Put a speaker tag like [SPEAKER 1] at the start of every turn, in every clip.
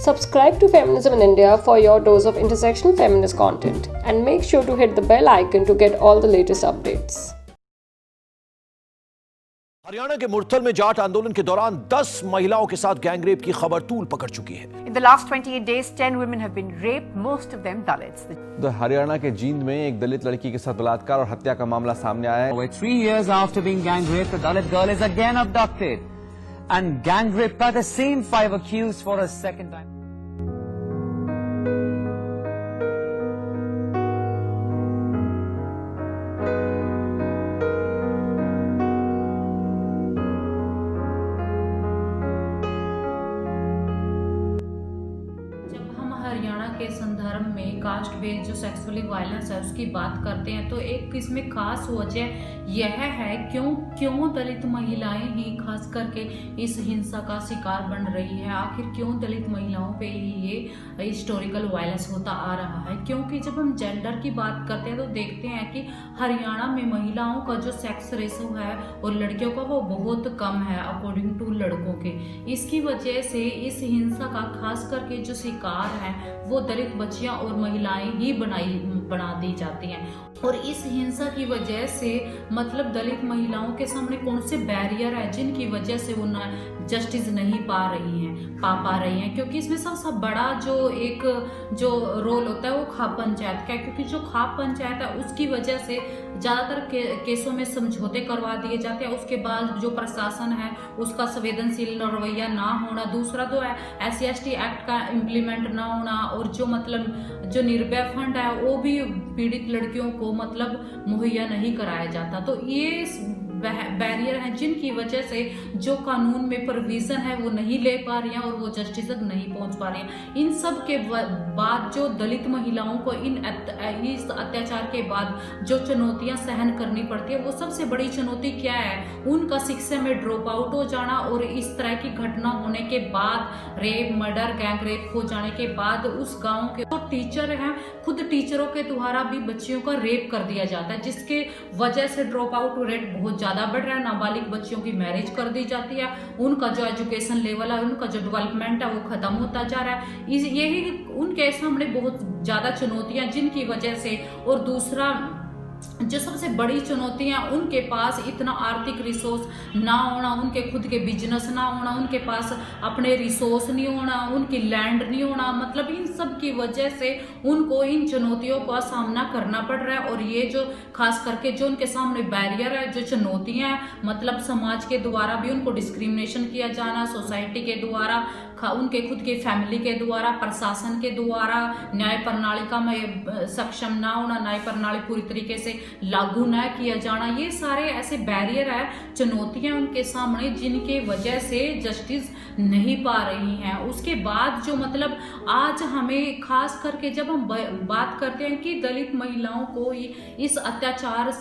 [SPEAKER 1] Subscribe to Feminism in India for your dose of intersectional feminist content and make sure to hit the bell icon to get all the latest updates.
[SPEAKER 2] Haryana के मुरथल में जाट आंदोलन के दौरान 10 महिलाओं के साथ gangrape की खबर तूल पकड़ चुकी है।
[SPEAKER 3] In the last 28 days, 10 women have been raped, most of them Dalits.
[SPEAKER 4] Haryana के जींद में एक दलित लड़की के साथ बलात्कार और हत्या का मामला सामने आया है।
[SPEAKER 5] 3 years after being gang raped, a Dalit girl is again abducted and gang raped by the same 5 accused for a second time.
[SPEAKER 6] Haryana के संदर्भ में कास्ट बेस्ड जो सेक्सुअली वायलेंस है उसकी बात करते हैं तो एक इसमें खास वजह यह है क्यों दलित महिलाएं ही खास करके इस हिंसा का शिकार बन रही है। आखिर क्यों दलित महिलाओं पे ही ये हिस्टोरिकल वायलेंस होता आ रहा है, क्योंकि जब हम जेंडर की बात करते हैं तो देखते हैं कि हरियाणा में महिलाओं का जो सेक्स रेशो है और लड़कियों का वो बहुत कम है अकॉर्डिंग टू लड़कों के। इसकी वजह से इस हिंसा का खास करके जो शिकार है वो दलित बच्चियां और महिलाएं ही बना दी जाती हैं। और इस हिंसा की वजह से मतलब दलित महिलाओं के सामने कौन से बैरियर है जिनकी वजह से वो जस्टिस नहीं पा रही हैं, क्योंकि इसमें सबसे बड़ा जो रोल होता है वो खाप पंचायत का है, क्योंकि जो खाप पंचायत है उसकी वजह से ज़्यादातर केसों में समझौते करवा दिए जाते हैं। उसके बाद जो प्रशासन है उसका संवेदनशील रवैया ना होना, दूसरा तो है SC/ST एक्ट का इम्प्लीमेंट ना होना, और जो निर्भया फंड है वो भी पीड़ित लड़कियों को मतलब मुहैया नहीं कराया जाता। तो ये बैरियर हैं जिनकी वजह से जो कानून में प्रोविजन है वो नहीं ले पा रही हैं और वो जस्टिस तक नहीं पहुंच पा रही हैं। इन सब के बाद जो दलित महिलाओं को इस अत्याचार के बाद जो चुनौतियां सहन करनी पड़ती है वो सबसे बड़ी चुनौती क्या है, उनका शिक्षा में ड्रॉप आउट हो जाना और इस तरह की घटना होने के बाद रेप, मर्डर, गैंग रेप हो जाने के बाद उस गाँव के तो टीचर हैं, खुद टीचरों के द्वारा भी बच्चियों का रेप कर दिया जाता है, जिसके वजह से ड्रॉप आउट रेट बहुत ज्यादा बढ़ रहा है। नाबालिग बच्चियों की मैरिज कर दी जाती है, उनका जो एजुकेशन लेवल है, उनका जो डेवलपमेंट है वो खत्म होता जा रहा है। यही उनके सामने बहुत ज्यादा चुनौतियां जिनकी वजह से, और दूसरा जो सबसे बड़ी चुनौतियां उनके पास इतना आर्थिक रिसोर्स ना होना, उनके खुद के बिजनेस ना होना, उनके पास अपने रिसोर्स नहीं होना, उनकी लैंड नहीं होना, मतलब इन सब की वजह से उनको इन चुनौतियों का सामना करना पड़ रहा है। और ये जो खास करके जो उनके सामने बैरियर है, जो चुनौतियां हैं, मतलब समाज के द्वारा भी उनको डिस्क्रिमिनेशन किया जाना, सोसाइटी के द्वारा, उनके खुद के फैमिली के द्वारा, प्रशासन के द्वारा, न्याय प्रणालिका में सक्षम ना होना, न्याय प्रणाली पूरी तरीके से लागू न किया जाना, ये सारे ऐसे बैरियर है, चुनौतियां उनके सामने जिनके वजह से जस्टिस नहीं पा रही हैं। उसके बाद जो मतलब आज हमें खास करके जब हम बात करते हैं कि दलित महिलाओं को इस अत्याचार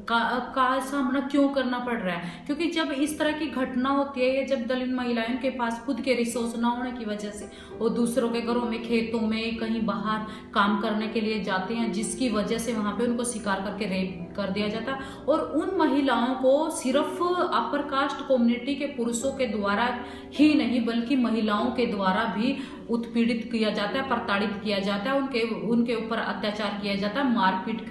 [SPEAKER 6] का सामना क्यों करना पड़ रहा है, क्योंकि जब इस तरह की घटना होती है, जब दलित महिलाओं के पास खुद के रिसोर्स ना होने की वजह से वो दूसरों के घरों में, खेतों में, कहीं बाहर काम करने के लिए जाते हैं, जिसकी वजह से वहां पे उनको शिकार करके रेप कर दिया जाता है। और उन महिलाओं को सिर्फ अपर कास्ट कम्युनिटी के पुरुषों के द्वारा ही नहीं बल्कि महिलाओं के द्वारा भी उत्पीड़ित किया जाता है, प्रताड़ित किया जाता है, उनके ऊपर अत्याचार किया जाता है, मारपीट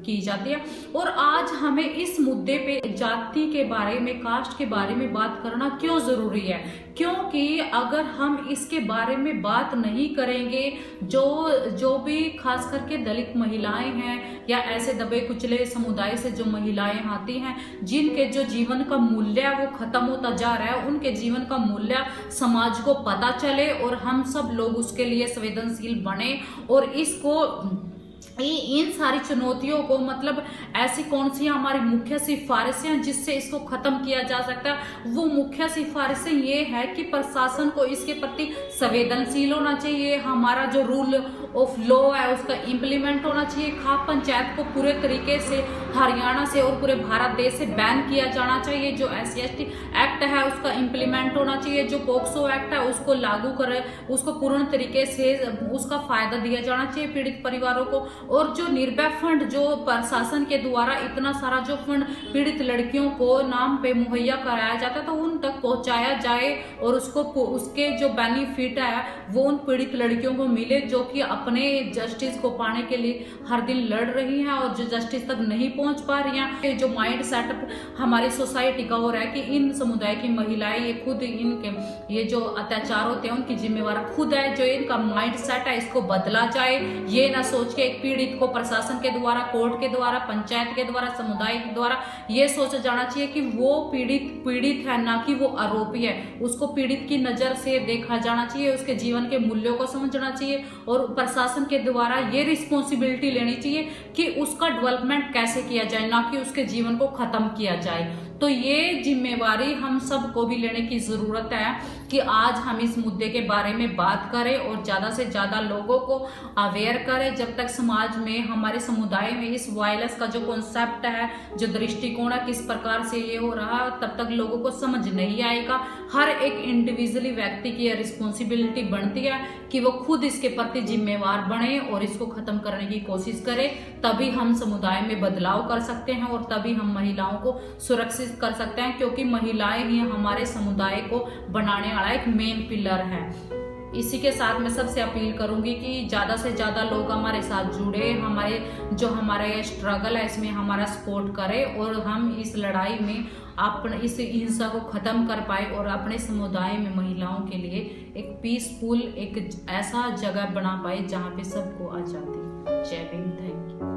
[SPEAKER 6] की जाती है। और आज हमें इस मुद्दे पे जाति के बारे में, कास्ट के बारे में बात करना क्यों जरूरी है, क्योंकि अगर हम इसके बारे में बात नहीं करेंगे, जो भी खास करके दलित महिलाएं हैं या ऐसे दबे कुचले समुदाय से जो महिलाएं आती हैं जिनके जो जीवन का मूल्य है वो खत्म होता जा रहा है, उनके जीवन का मूल्य समाज को पता चले और हम सब लोग उसके लिए संवेदनशील बने और इसको इन सारी चुनौतियों को मतलब ऐसी कौन सी हमारी मुख्य सिफारिशें जिससे इसको खत्म किया जा सकता है, वो मुख्य सिफारिशें ये है कि प्रशासन को इसके प्रति संवेदनशील होना चाहिए, हमारा जो रूल ऑफ लॉ है उसका इम्प्लीमेंट होना चाहिए, खाप पंचायत को पूरे तरीके से हरियाणा से और पूरे भारत देश से बैन किया जाना चाहिए, जो SC/ST एक्ट है उसका इम्प्लीमेंट होना चाहिए, जो पोक्सो एक्ट है उसको लागू करे, उसको पूर्ण तरीके से उसका फायदा दिया जाना चाहिए पीड़ित परिवारों को। और जो निर्भया फंड जो प्रशासन के द्वारा इतना सारा जो फंड पीड़ित लड़कियों को नाम पे मुहैया कराया जाता है तो उन तक पहुंचाया जाए और उसके जो बेनिफिट बेनिफिट है वो उन पीड़ित लड़कियों को मिले जो कि अपने जस्टिस को पाने के लिए हर दिन लड़ रही हैं और जो जस्टिस तक नहीं पहुंच पा रही हैं। जो माइंड सेटअप हमारी सोसाइटी का हो रहा है कि इन समुदाय की महिलाएं ये खुद इनके ये जो अत्याचार होते हैं उनकी जिम्मेवार खुद है, जो इनका माइंड सेट है इसको बदला जाए। ये ना सोच के एक पीड़ित को प्रशासन के द्वारा, कोर्ट के द्वारा, पंचायत के द्वारा, समुदाय के द्वारा ये सोचा जाना चाहिए कि वो पीड़ित है, ना कि वो आरोपी है। उसको पीड़ित की नजर से देखा जाना चाहिए, उसके जीवन के मूल्यों को समझना चाहिए और प्रशासन के द्वारा ये रिस्पॉन्सिबिलिटी लेनी चाहिए कि उसका डेवलपमेंट कैसे किया जाए, ना कि उसके जीवन को खत्म किया जाए। तो ये जिम्मेवारी हम सबको भी लेने की जरूरत है कि आज हम इस मुद्दे के बारे में बात करें और ज्यादा से ज्यादा लोगों को अवेयर करें। जब तक समाज में, हमारे समुदाय में इस वायलेंस का जो कॉन्सेप्ट है, जो दृष्टिकोण है, किस प्रकार से ये हो रहा है, तब तक लोगों को समझ नहीं आएगा। हर एक इंडिविजुअली व्यक्ति की यह रिस्पॉन्सिबिलिटी बनती है कि वो खुद इसके प्रति जिम्मेवार बने और इसको खत्म करने की कोशिश करे। तभी हम समुदाय में बदलाव कर सकते हैं और तभी हम महिलाओं को सुरक्षित कर सकते हैं, क्योंकि महिलाएं ही हमारे समुदाय को बनाने वाला एक मेन पिलर है। इसी के साथ मैं सबसे अपील करूंगी कि ज्यादा से ज्यादा लोग हमारे साथ जुड़े, हमारा ये स्ट्रगल है इसमें हमारा सपोर्ट करें और हम इस लड़ाई में अपने इस हिंसा को खत्म कर पाए और अपने समुदाय में महिलाओं के लिए एक पीसफुल, एक ऐसा जगह बना पाए जहाँ पे सबको आजादी। जय भीम, थैंक यू।